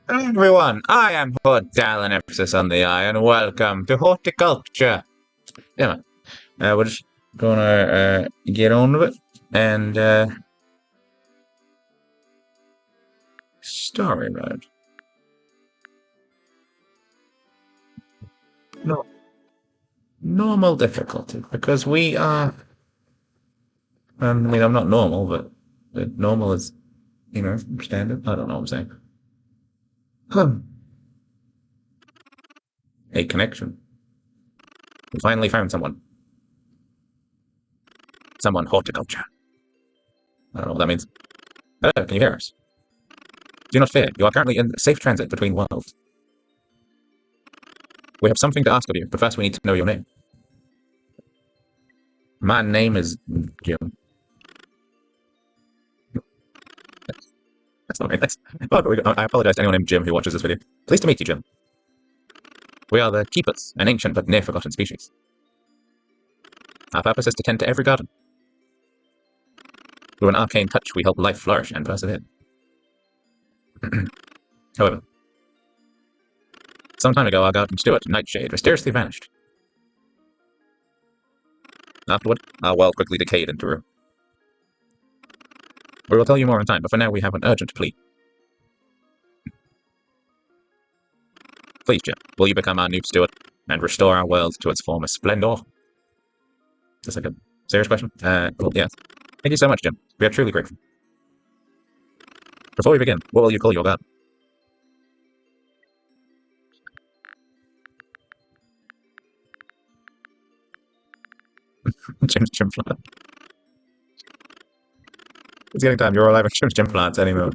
Hello everyone, I am Horticulture, an emphasis on the I, and welcome to Horticulture. Yeah, man. We're just gonna get on with it and story mode. No, normal difficulty because we are. I mean, I'm not normal, but normal is standard. I don't know what I'm saying. Hmm. A connection. We finally found someone. Someone horticulture. I don't know what that means. Hello, can you hear us? Do not fear. You are currently in safe transit between worlds. We have something to ask of you, but first we need to know your name. My name is Jim. That's not very nice. I apologize to anyone named Jim who watches this video. Pleased to meet you, Jim. We are the Keepers, an ancient but near-forgotten species. Our purpose is to tend to every garden. With an arcane touch, we help life flourish and persevere. However, some time ago, our garden steward, Nightshade, mysteriously vanished. Afterward, our well quickly decayed into ruin. We will tell you more in time, but for now we have an urgent plea. Please, Jim, will you become our new steward and restore our world to its former splendor? Is this like a serious question? Well, yes. Thank you so much, Jim. We are truly grateful. Before we begin, what will you call your garden? Jim's Gym Plant. It's getting time. You're alive at Jim's Gym Plants anymore.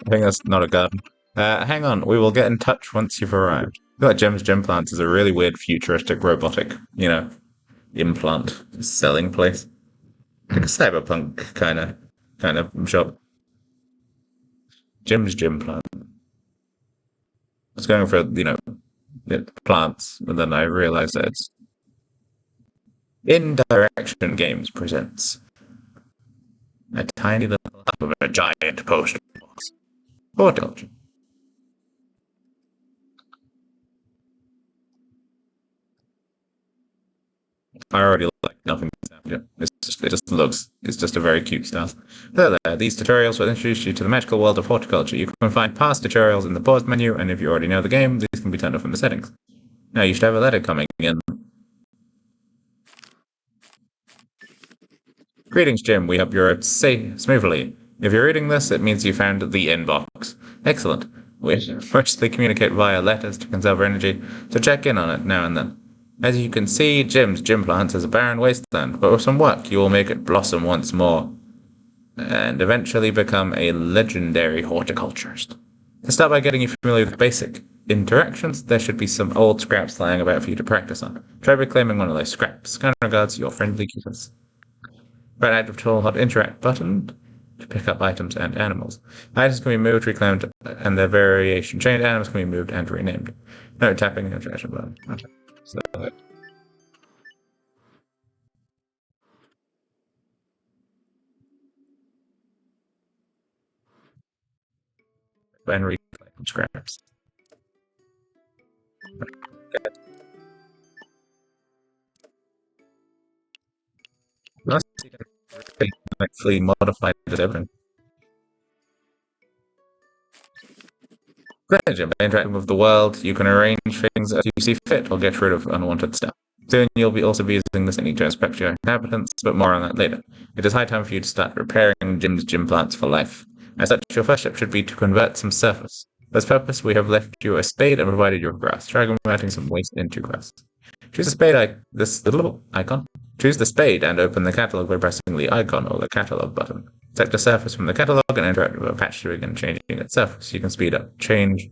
I think that's not a garden. Hang on. We will get in touch once you've arrived. I feel like Jim's Gym Plants is a really weird, futuristic, robotic, implant selling place. Like a cyberpunk kind of shop. Jim's Gym Plant. I was going for, plants, but then I realized that it's Indirection Games presents a tiny little hub of a giant poster box. Horticulture. I already like nothing. It's just a very cute style. Hello there, these tutorials will introduce you to the magical world of horticulture. You can find past tutorials in the pause menu, and if you already know the game, these can be turned off in the settings. Now you should have a letter coming in. Greetings, Jim. We hope you're safe smoothly. If you're reading this, it means you found the inbox. Excellent. We mostly communicate via letters to conserve energy, so check in on it now and then. As you can see, Jim's Gym Plant is a barren wasteland, but with some work, you will make it blossom once more, and eventually become a legendary horticulturist. To start by getting you familiar with basic interactions, there should be some old scraps lying about for you to practice on. Try reclaiming one of those scraps. Kind regards, your friendly keepers. Right active tool hot interact button to pick up items and animals. Items can be moved, reclaimed, and their variation changed. Animals can be moved and renamed. No tapping the interaction button. Okay. So and reclaim scraps. Let's see if we can actually modify this open. By interacting with the world, you can arrange things as you see fit or get rid of unwanted stuff. Soon you'll also be using this technique to inspect your inhabitants, but more on that later. It is high time for you to start repairing Jim's gym plants for life. As such, your first step should be to convert some surface. For this purpose, we have left you a spade and provided you with grass. Try converting some waste into grass. Choose a spade this little icon. Choose the spade and open the catalog by pressing the icon or the catalog button. Select a surface from the catalog and interact with a patch to begin changing its surface. You can speed up change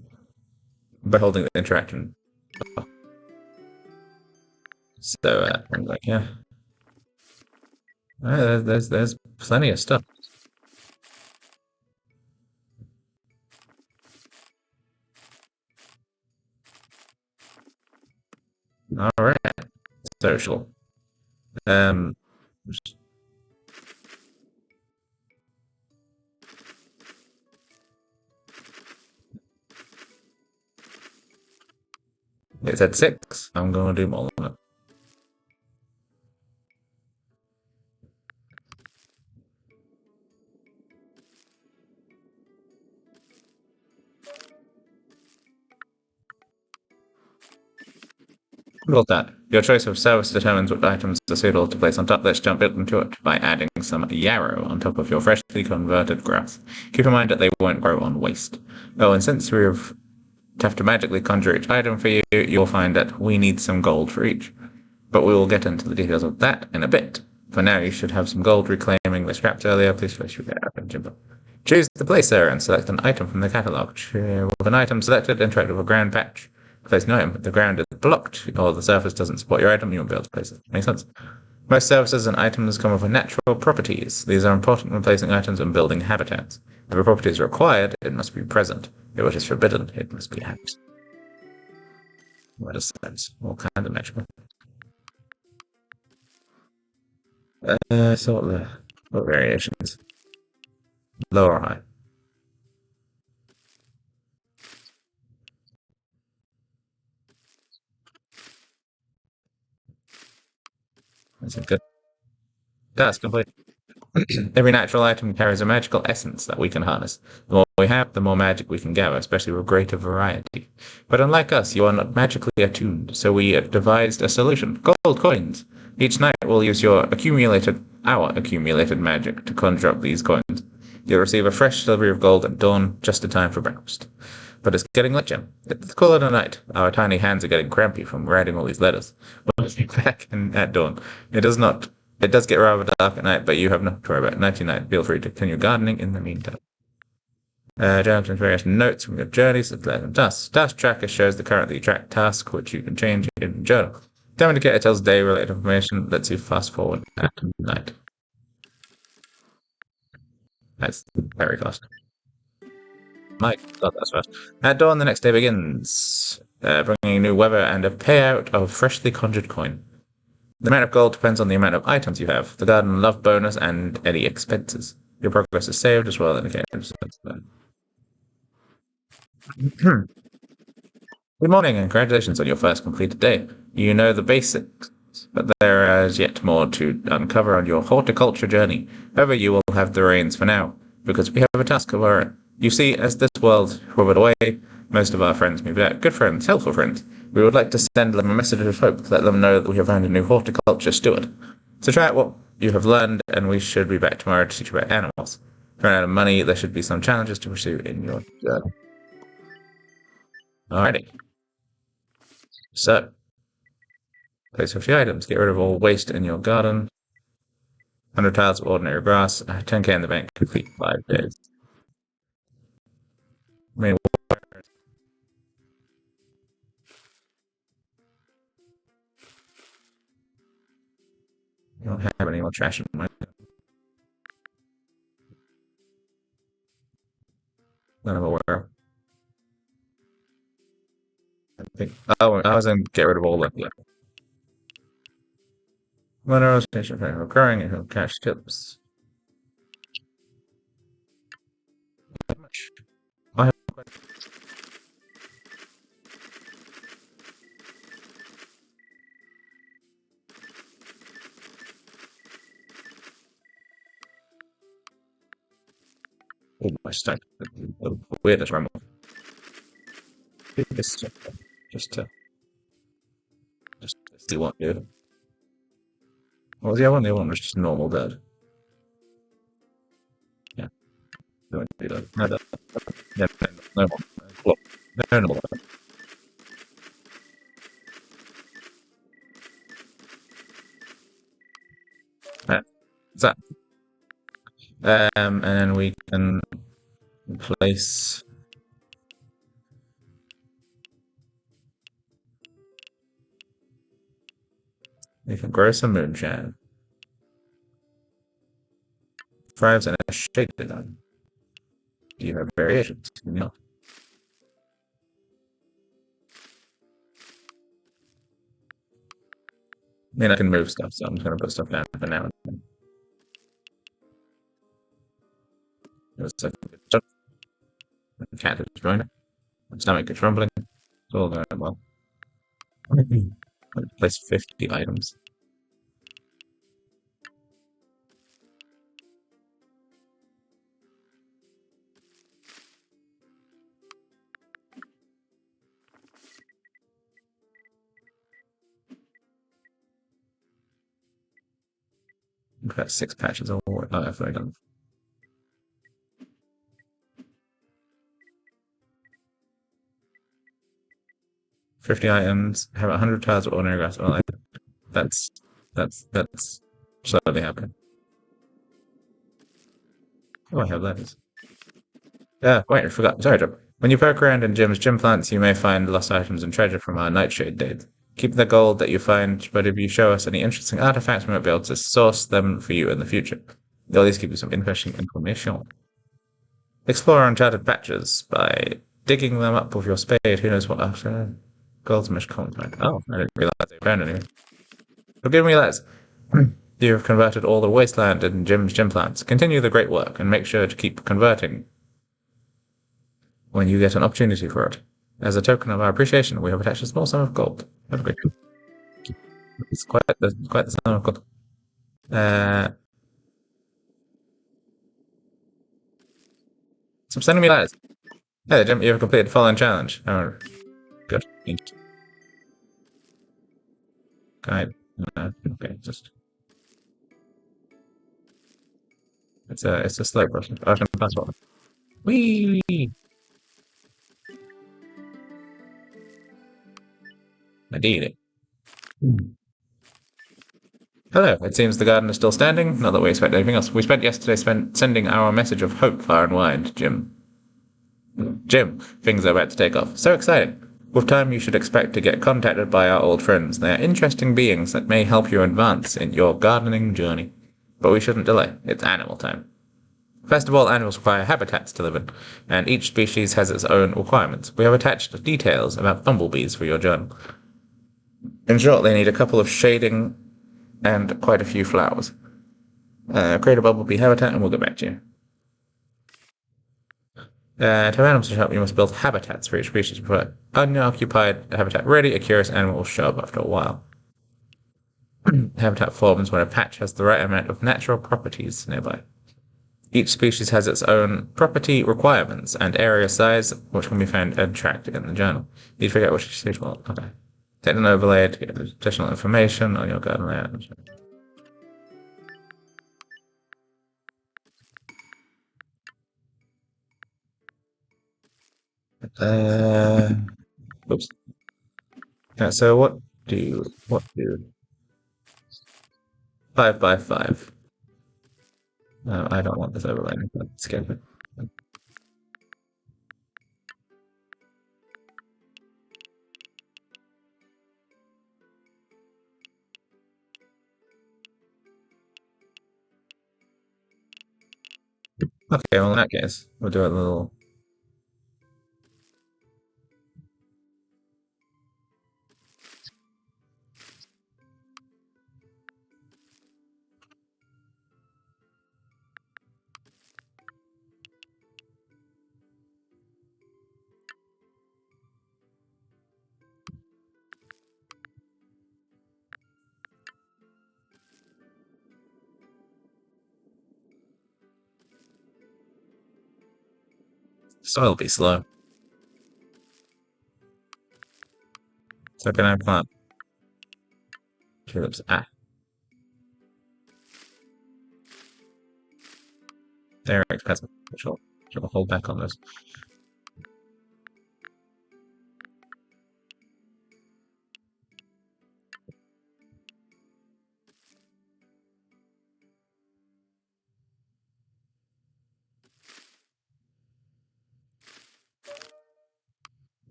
by holding the interaction. So, yeah. There's plenty of stuff. All right. Social. Um, It said 6. I'm going to do more than it. Build that. Your choice of service determines what items are suitable to place on top. Let's jump into it by adding some yarrow on top of your freshly converted grass. Keep in mind that they won't grow on waste. Oh, and since we've have to magically conjure each item for you, you'll find that we need some gold for each. But we will get into the details of that in a bit. For now, you should have some gold reclaiming the scraps earlier. Please place your item, Jimbo. Choose the placer and select an item from the catalog. With an item selected, interact with a ground patch. Place an item, if the ground is blocked or the surface doesn't support your item, you won't be able to place it. Makes sense? Most surfaces and items come with natural properties. These are important when placing items and building habitats. If a property is required, it must be present. If it is forbidden, it must be absent. What is that? All kinds of magical. So what variations? Low or high? That's good. That's complete. Every natural item carries a magical essence that we can harness. The more we have, the more magic we can gather, especially with greater variety. But unlike us, you are not magically attuned, so we have devised a solution. Gold coins! Each night we'll use our accumulated magic to conjure up these coins. You'll receive a fresh delivery of gold at dawn, just in time for breakfast. But it's getting late, Jim. Let's call it a night. Our tiny hands are getting crampy from writing all these letters. We'll be back at dawn. It does get rather dark at night, but you have nothing to worry about. 99. Feel free to continue gardening in the meantime. Jonathan's various notes from your journeys and tasks. Task tracker shows the currently tracked task, which you can change in the journal. Time indicator tells day-related information, lets you fast forward at night. That's very fast. My God, that's fast. At dawn, the next day begins, bringing new weather and a payout of freshly conjured coin. The amount of gold depends on the amount of items you have, the garden love bonus, and any expenses. Your progress is saved as well indicated. Good morning and congratulations on your first completed day. You know the basics, but there is yet more to uncover on your horticulture journey. However, you will have the reins for now, because we have a task of our own. You see, as this world withered away, most of our friends moved out. Good friends, helpful friends. We would like to send them a message of hope, let them know that we have found a new horticulture steward. So try out what you have learned, and we should be back tomorrow to teach you about animals. If you run out of money, there should be some challenges to pursue in your journey. Alrighty. So, place 50 items. Get rid of all waste in your garden. 100 tiles of ordinary grass. 10k in the bank. Complete 5 days. I mean, you don't have any more trash in my. None of aware. I think. Oh, I was going to get rid of all of them. Minerals, station for recurring, and cash tips. I have oh, my stack. The weirdest rumble. Just to see what you. What was the other one? The other one was just normal dead. Yeah. Don't do that. No, yeah, no more. No more. That. And then we can place. We can grow some moonshine. Thrives in a shaded on. Do you have variations? No. I mean, I can move stuff, so I'm just going to put stuff down for now. The cat is joining. My stomach is rumbling. It's all going well. Place 50 items. We've got 6 patches of war. Oh, I've already done 50 items. Have 100 tiles of ordinary grass. Well, that's that's slowly happening. Oh, I have letters. Yeah, wait, I forgot. Sorry, Joe. When you poke around in Jim's gym plants, you may find lost items and treasure from our Nightshade days. Keep the gold that you find, but if you show us any interesting artifacts, we might be able to source them for you in the future. They'll at least give you some interesting information. Explore uncharted patches by digging them up with your spade. Who knows what after goldsmith comes back. Oh, I didn't realize they found any. Forgive me, lads. You have converted all the wasteland in Jim's gym plants. Continue the great work and make sure to keep converting when you get an opportunity for it. As a token of our appreciation, we have attached a small sum of gold. Have a great day. It's quite the sum of gold. So sending me letters. Hey, Jim, you have completed the following challenge. Oh, good. Thank you. Guide. Okay, just it's a slow process. I can pass one. Wee. I did it. Hello. It seems the garden is still standing. Not that we expect anything else. We spent yesterday sending our message of hope far and wide, Jim. Jim, things are about to take off. So exciting. With time, you should expect to get contacted by our old friends. They are interesting beings that may help you advance in your gardening journey. But we shouldn't delay. It's animal time. First of all, animals require habitats to live in, and each species has its own requirements. We have attached details about bumblebees for your journal. In short, they need a couple of shading and quite a few flowers. Create a bumblebee habitat and we'll get back to you. To have animals to help, you must build habitats for each species. Put unoccupied habitat ready, a curious animal will show up after a while. Habitat forms when a patch has the right amount of natural properties nearby. Each species has its own property requirements and area size, which can be found and tracked in the journal. You figure out which species will. Okay. Take an overlay to get additional information on your garden layout. Oops. Yeah, so what do 5 by 5? No, I don't want this overlay. Skip it. Okay, well in that case, we'll do a little. Soil be slow. So can I plant tulips? Ah, they're expensive. She'll hold back on this.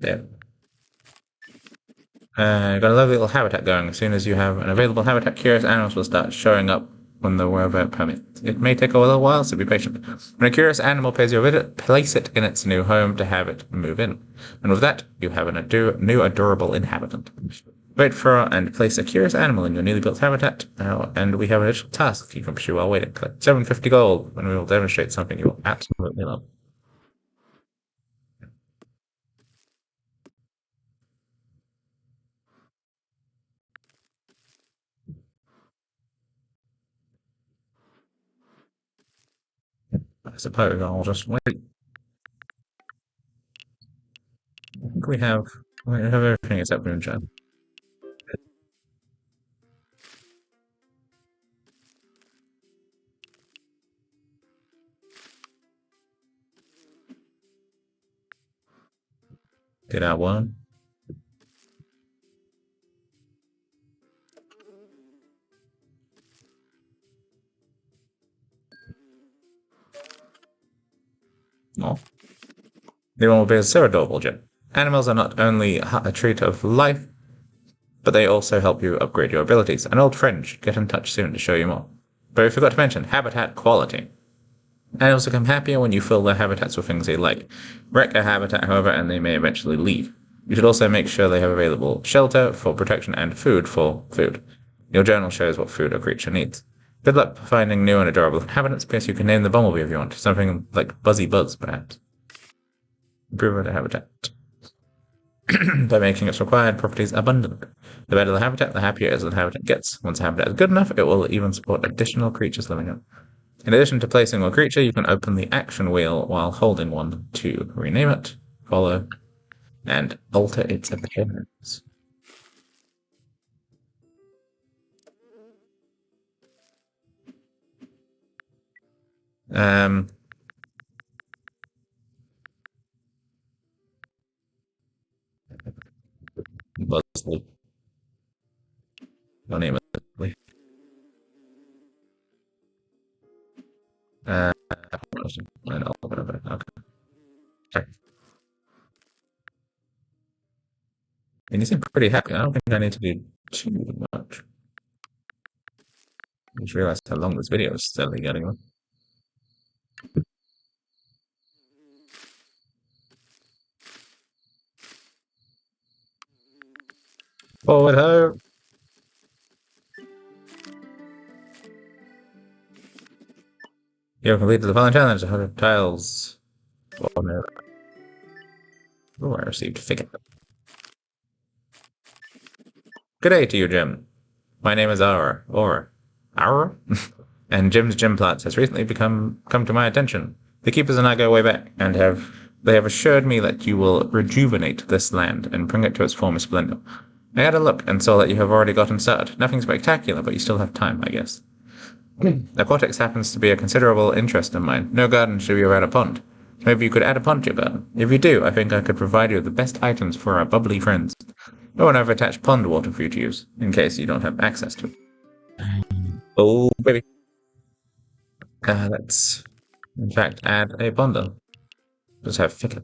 There. Got a lovely little habitat going. As soon as you have an available habitat, curious animals will start showing up when the weather permits. It may take a little while, so be patient. When a curious animal pays you a visit, place it in its new home to have it move in. And with that, you have a new adorable inhabitant. Wait for and place a curious animal in your newly built habitat, and we have an additional task you can pursue while waiting. Collect 750 gold, and we will demonstrate something you will absolutely love. I suppose I'll just wait. I think we have everything except moonshine. Get out one. Oh. The one will be so adorable, Jim. Animals are not only a treat of life, but they also help you upgrade your abilities. An old friend should get in touch soon to show you more. But we forgot to mention habitat quality. Animals become happier when you fill their habitats with things they like. Wreck a habitat, however, and they may eventually leave. You should also make sure they have available shelter for protection and food for food. Your journal shows what food a creature needs. Good luck finding new and adorable inhabitants, because you can name the bumblebee if you want. Something like Buzzy Buzz, perhaps. Improve the habitat. By making its required properties abundant. The better the habitat, the happier the habitat gets. Once a habitat is good enough, it will even support additional creatures living in it. In addition to placing a creature, you can open the action wheel while holding one to rename it, follow, and alter its appearance. Buzzly. I'll name it Buzzly. And I'll put it. Okay. And you seem pretty happy. I don't think I need to do too much. I just realized how long this video is steadily getting on. Forward ho! You have completed the following challenge: 100 tiles. Oh no. Oh, I received figure. Good day to you, Jim. My name is Aura. Aura? And Jim's gym plots has recently come to my attention. The keepers and I go way back, and they have assured me that you will rejuvenate this land and bring it to its former splendor. I had a look and saw that you have already gotten started. Nothing spectacular, but you still have time, I guess. Aquatics happens to be a considerable interest of mine. No garden should be around a pond. Maybe you could add a pond to your garden. If you do, I think I could provide you with the best items for our bubbly friends. Oh, and I've attached pond water for you to use, in case you don't have access to it. Oh, baby. Let's, in fact, add a bundle. Just have thicker.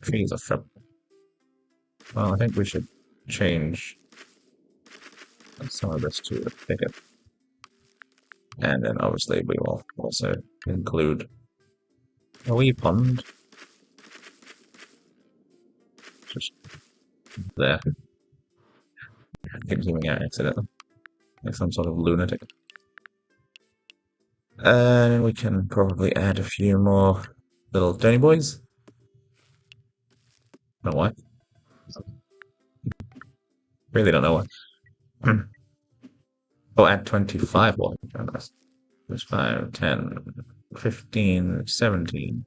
Trees are from. Well, I think we should change some of this to a thicket. And then obviously we will also include a wee pond. Just there. Keep zooming out accidentally. Like some sort of lunatic. And we can probably add a few more little Tony boys. Don't know why. Really don't know why. Oh, add 25 water channels. There's 5, 10, 15, 17.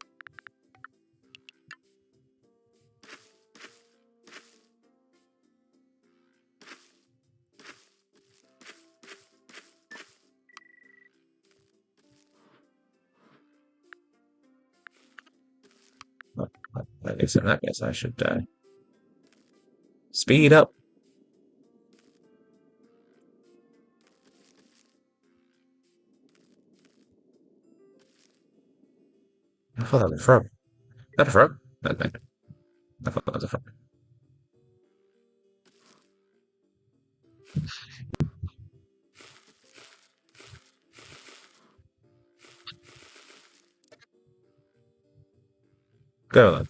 I guess in that case I should speed up. I thought that was a frog. Is that a frog? That's bad. I thought that was a frog. Go then.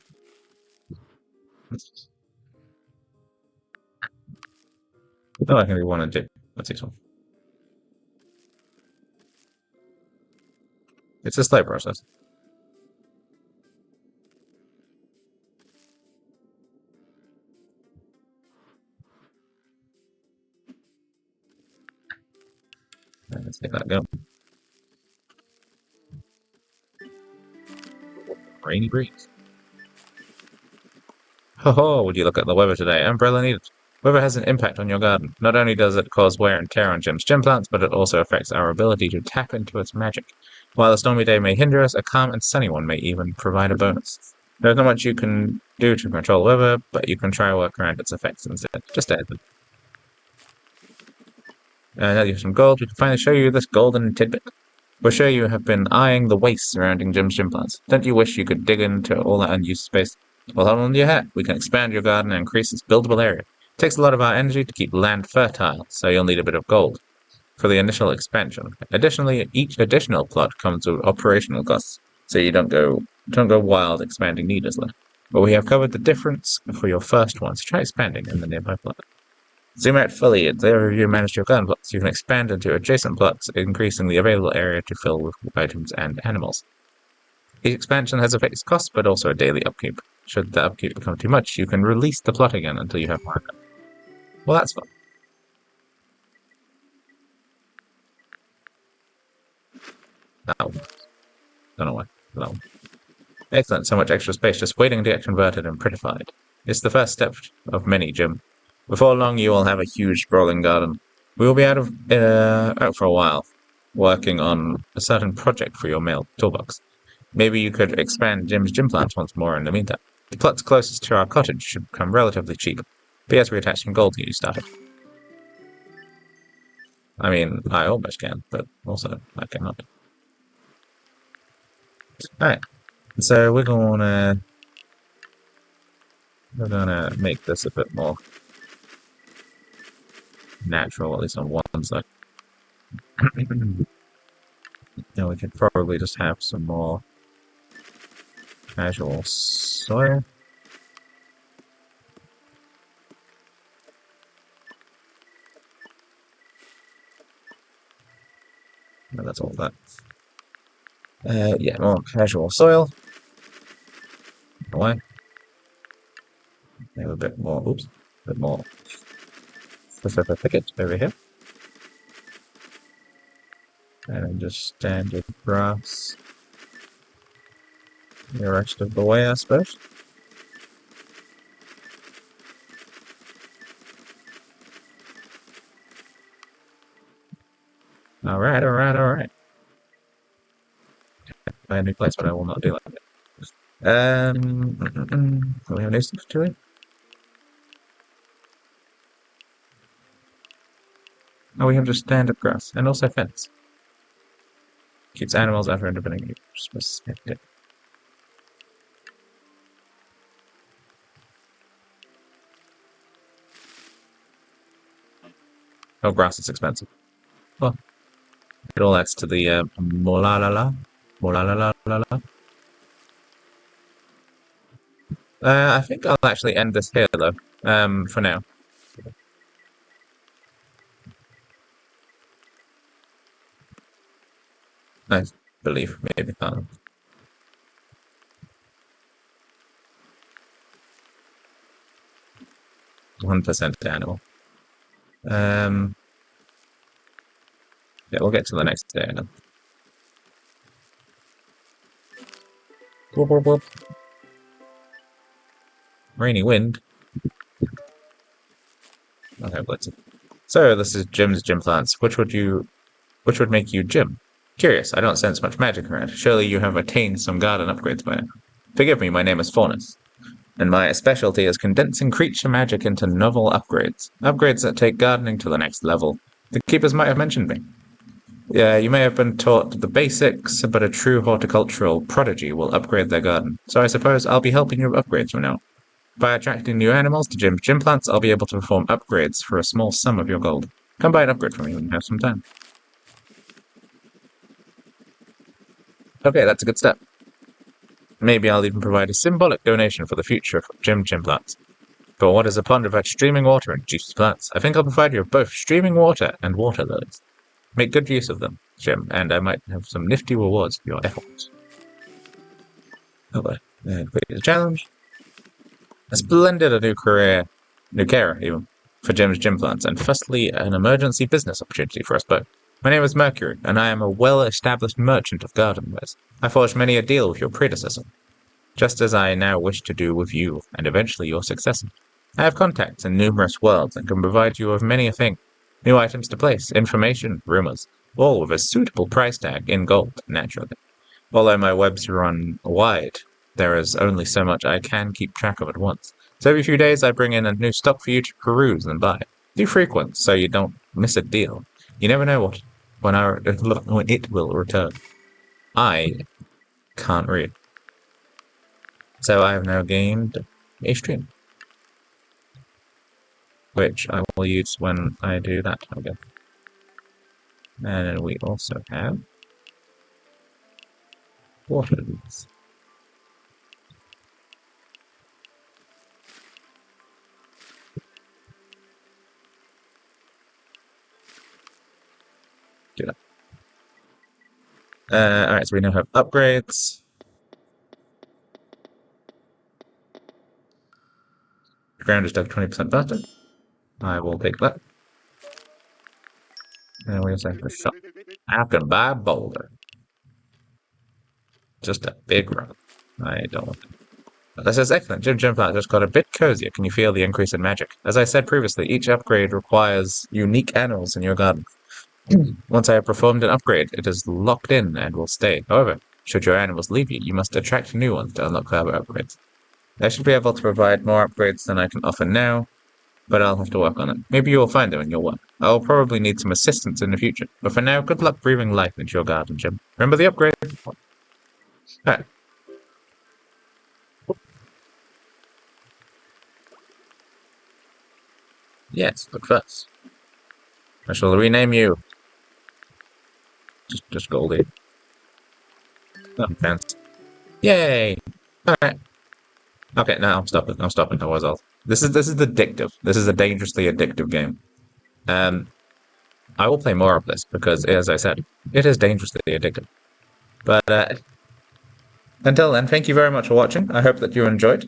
Oh, I can do 1 and 2. Let's see one. It's a slow process. Let's get that going. Rainy breeze. Ho ho, would you look at the weather today? Umbrella needed. Weather has an impact on your garden. Not only does it cause wear and tear on Jim's gym plants, but it also affects our ability to tap into its magic. While a stormy day may hinder us, a calm and sunny one may even provide a bonus. There's not much you can do to control the weather, but you can try to work around its effects instead. Just add them. Now that you have some gold, we can finally show you this golden tidbit. We're sure you have been eyeing the waste surrounding Jim's gym plants. Don't you wish you could dig into all that unused space? Well, hold on to your hat. We can expand your garden and increase its buildable area. It takes a lot of our energy to keep land fertile, so you'll need a bit of gold for the initial expansion. Additionally, each additional plot comes with operational costs, so you don't go wild expanding needlessly. But we have covered the difference for your first one, so try expanding in the nearby plot. Zoom out fully, and there you manage your garden plots. You can expand into adjacent plots, increasing the available area to fill with items and animals. Each expansion has a fixed cost, but also a daily upkeep. Should the upkeep become too much, you can release the plot again until you have more. Well, that's fun. No. Don't know why. No. Excellent, so much extra space just waiting to get converted and prettified. It's the first step of many, Jim. Before long, you will have a huge sprawling garden. We will be out for a while, working on a certain project for your mail toolbox. Maybe you could expand Jim's gym plants once more in the meantime. The plots closest to our cottage should become relatively cheap. P.S. we attach some gold to you started. I mean, I almost can, but also I cannot. Alright, so we're gonna make this a bit more natural, at least on one side. Now we could probably just have some more casual soil. No, that's all that. Yeah, more casual soil. Away. Have a bit more. Oops, a bit more. Thicket over here. And just standard grass the rest of the way, I suppose. Alright. Find a new place, but I will not do that. Do we have new stuff to it? Oh, we have just standard grass, and also fence. Keeps animals out of independent perspective. Oh, grass is expensive. Well, it all adds to the molalala. I think I'll actually end this here, though, for now. I believe, maybe. 1% animal. Yeah, we'll get to the next day now. Whoop, whoop, whoop. Rainy wind. Okay, let's see. So this is Jim's gym plants. Which would make you Jim? Curious, I don't sense much magic around. Surely you have attained some garden upgrades by now. Forgive me, my name is Faunus, and my specialty is condensing creature magic into novel upgrades. Upgrades that take gardening to the next level. The keepers might have mentioned me. Yeah, you may have been taught the basics, but a true horticultural prodigy will upgrade their garden. So I suppose I'll be helping you with upgrades from now. By attracting new animals to Jim's gym plants, I'll be able to perform upgrades for a small sum of your gold. Come buy an upgrade from me when you have some time. Okay, that's a good step. Maybe I'll even provide a symbolic donation for the future of Jim's gym plants. But what is a pond without streaming water and juicy plants? I think I'll provide you with both streaming water and water lilies. Make good use of them, Jim, and I might have some nifty rewards for your efforts. Okay, complete the challenge. A splendid new career even, for Jim's gym plants, and firstly, an emergency business opportunity for us both. My name is Mercury, and I am a well-established merchant of garden wares. I forged many a deal with your predecessor. just as I now wish to do with you, and eventually your successor. I have contacts in numerous worlds and can provide you with many a thing. New items to place, information, rumors, all with a suitable price tag in gold, naturally. Although my webs run wide, there is only so much I can keep track of at once. So every few days I bring in a new stock for you to peruse and buy. Do frequent so you don't miss a deal. You never know when it will return. I can't read. So I have now gained a stream, which I will use when I do that again. And we also have waters. Do that. Alright, so we now have upgrades. The ground is dug 20% faster. I will take that. And we also have a shop. I can buy a boulder. Just a big rock. I don't want it. This is excellent. Gym Plant just got a bit cozier. Can you feel the increase in magic? As I said previously, each upgrade requires unique animals in your garden. Once I have performed an upgrade, it is locked in and will stay. However, should your animals leave you, you must attract new ones to unlock further upgrades. I should be able to provide more upgrades than I can offer now, but I'll have to work on it. Maybe you will find them in your work. I'll probably need some assistance in the future, but for now, good luck breathing life into your garden, Jim. Remember the upgrade? Alright. Yes, but first, I shall rename you. Just Goldie. Oh, fancy. Yay! Alright. Okay, now I'm stopping. I was all. This is addictive. This is a dangerously addictive game. I will play more of this because, as I said, it is dangerously addictive. But until then, thank you very much for watching. I hope that you enjoyed.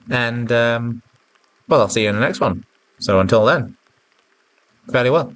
And, well, I'll see you in the next one. So until then, fairly well.